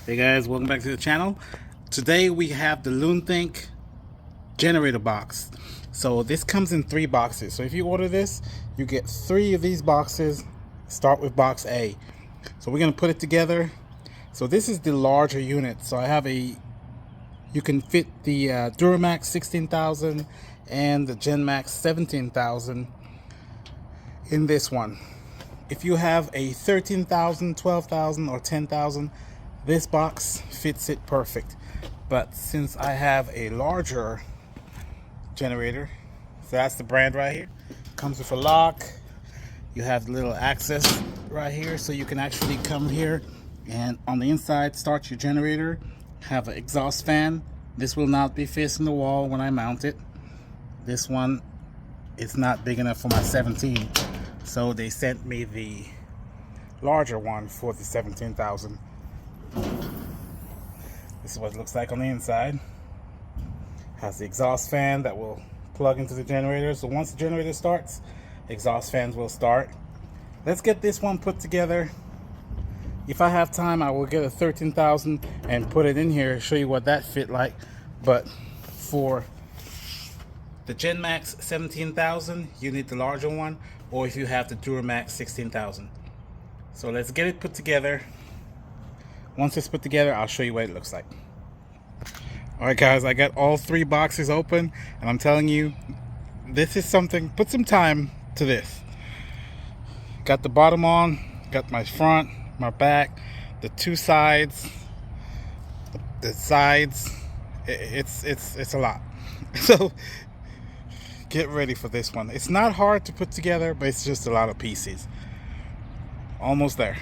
Hey guys, welcome back to the channel. Today we have the LUNTHINK generator box. So this comes in 3 boxes. So if you order this, you get 3 of these boxes. Start with box A. So we're going to put it together. So this is the larger unit. So I have you can fit the Duramax 16,000 and the GenMax 17,000 in this one. If you have a 13,000, 12,000 or 10,000, this box fits it perfect. But since I have a larger generator, so that's the brand right here, comes with a lock. You have the little access right here, so you can actually come here and on the inside start your generator. Have an exhaust fan. This will not be facing the wall when I mount it. This one is not big enough for my 17, so they sent me the larger one for the 17,000. This is what it looks like on the inside. Has the exhaust fan that will plug into the generator. So once the generator starts, exhaust fans will start. Let's get this one put together. If I have time, I will get a 13,000 and put it in here, show you what that fit like. But for the GenMax 17,000, you need the larger one, or if you have the Duramax 16,000. So let's get it put together. Once it's put together, I'll show you what it looks like. Alright guys, I got all 3 boxes open, and I'm telling you, this is something, put some time to this. Got the bottom on, got my front, my back, the 2 sides, the sides, it's a lot. So get ready for this one. It's not hard to put together, but it's just a lot of pieces. Almost there.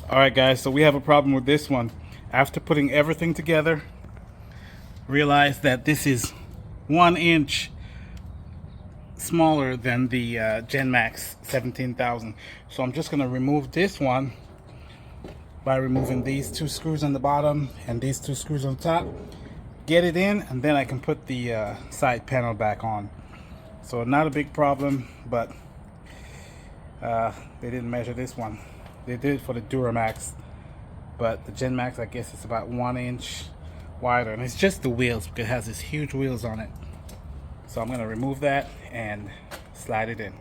Alright guys, so we have a problem with this one. After putting everything together, realize that this is 1 inch smaller than the GenMax 17,000. So I'm just going to remove this one by removing these 2 screws on the bottom and these 2 screws on top. Get it in, and then I can put the side panel back on. So not a big problem, but they didn't measure this one. They did it for the Duramax, but the GenMax, I guess it's about 1 inch wider, and it's just the wheels because it has these huge wheels on it. So I'm going to remove that and slide it in.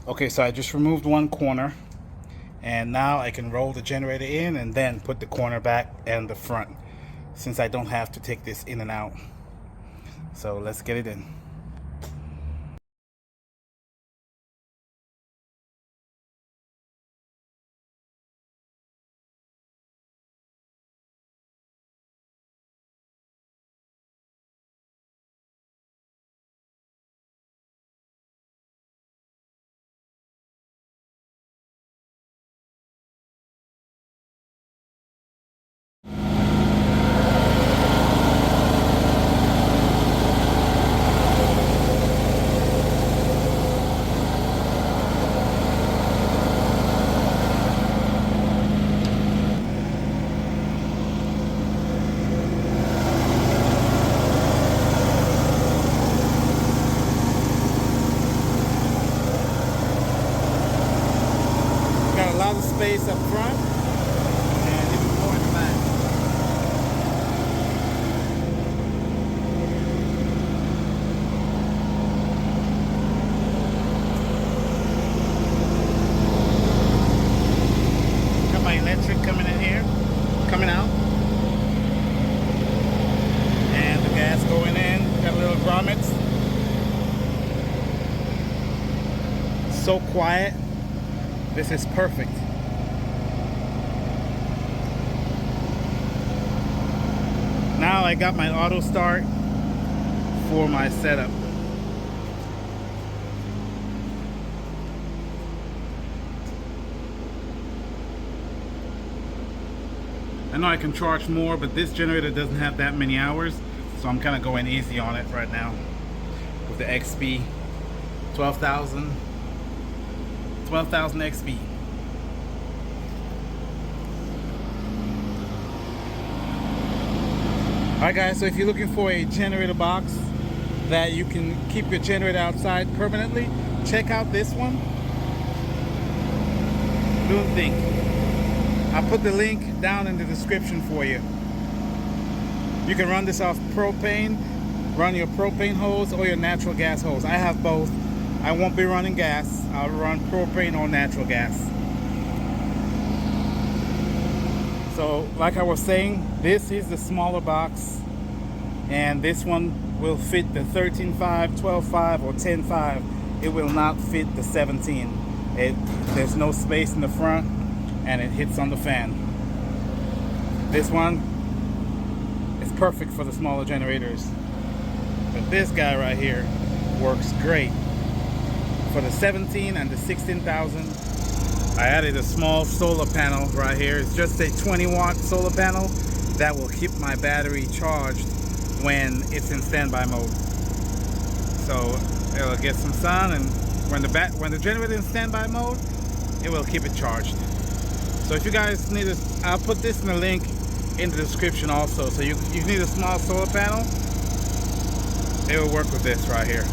Okay, so I just removed 1 corner, and now I can roll the generator in and then put the corner back and the front, since I don't have to take this in and out. So let's get it in. Got a lot of space up front and even more in the back. Got my electric coming in here, coming out, and the gas going in. Got little grommets. So quiet. This is perfect. Now I got my auto start for my setup. I know I can charge more, but this generator doesn't have that many hours, so I'm kind of going easy on it right now with the XP 12,000 XP. Alright guys, so if you're looking for a generator box that you can keep your generator outside permanently, check out this one. LUNTHINK. I'll put the link down in the description for you. You can run this off propane, run your propane hose or your natural gas hose. I have both. I won't be running gas. I'll run propane or natural gas. So like I was saying, this is the smaller box, and this one will fit the 13.5, 12.5 or 10.5. It will not fit the 17. There's no space in the front and it hits on the fan. This one is perfect for the smaller generators, but this guy right here works great for the 17 and the 16,000. I added a small solar panel right here. It's just a 20-watt solar panel that will keep my battery charged when it's in standby mode. So it'll get some sun, and when the generator is in standby mode, it will keep it charged. So if you guys need a, I'll put this in the link in the description also. So you need a small solar panel, it will work with this right here,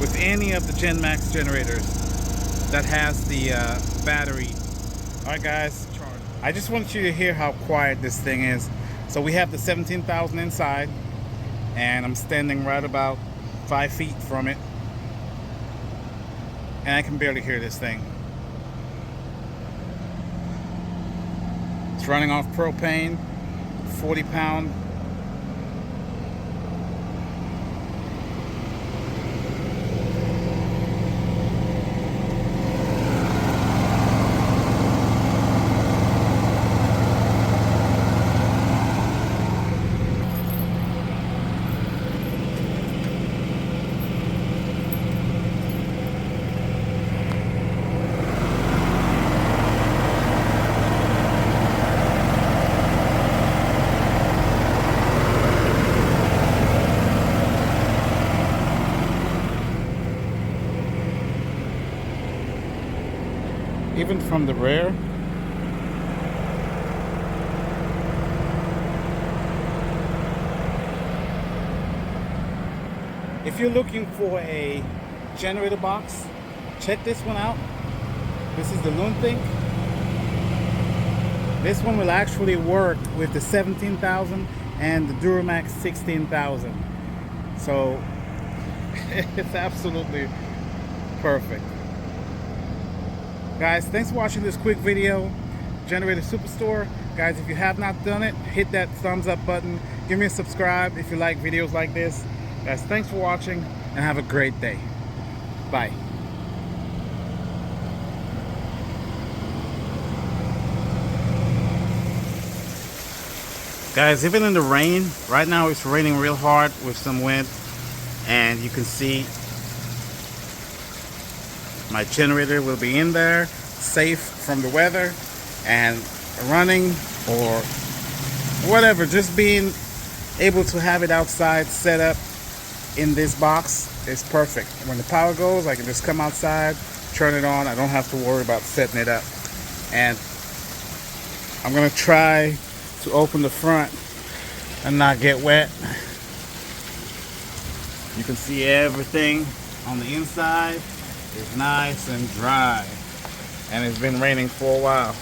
with any of the Gen Max generators that has the battery. Alright guys, I just want you to hear how quiet this thing is. So we have the 17,000 inside, and I'm standing right about 5 feet from it, and I can barely hear this thing. It's running off propane, 40-pound. Even from the rear, if you're looking for a generator box, check this one out. This is the LUNTHINK. This one will actually work with the 17,000 and the Duramax 16,000. So it's absolutely perfect. Guys, thanks for watching this quick video. Generator Superstore. Guys, if you have not done it, hit that thumbs up button. Give me a subscribe if you like videos like this. Guys, thanks for watching and have a great day. Bye. Guys, even in the rain, right now it's raining real hard with some wind, and you can see my generator will be in there, safe from the weather, and running or whatever. Just being able to have it outside set up in this box is perfect. When the power goes, I can just come outside, turn it on. I don't have to worry about setting it up. And I'm gonna try to open the front and not get wet. You can see everything on the inside. It's nice and dry, and it's been raining for a while.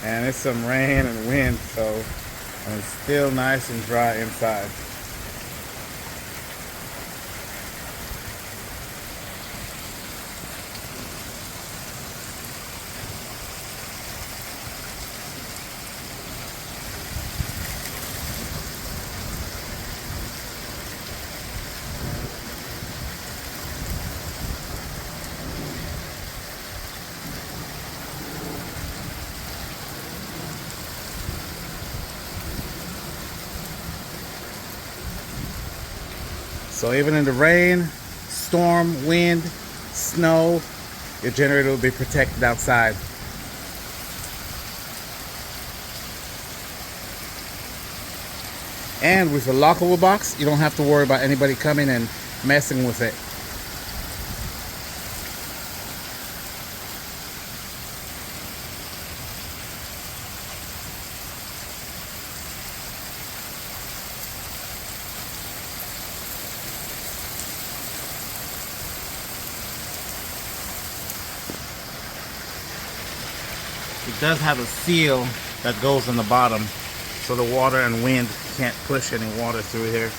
And it's some rain and wind, so it's still nice and dry inside. So even in the rain, storm, wind, snow, your generator will be protected outside. And with a lockable box, you don't have to worry about anybody coming and messing with it. It does have a seal that goes in the bottom, so the water and wind can't push any water through here.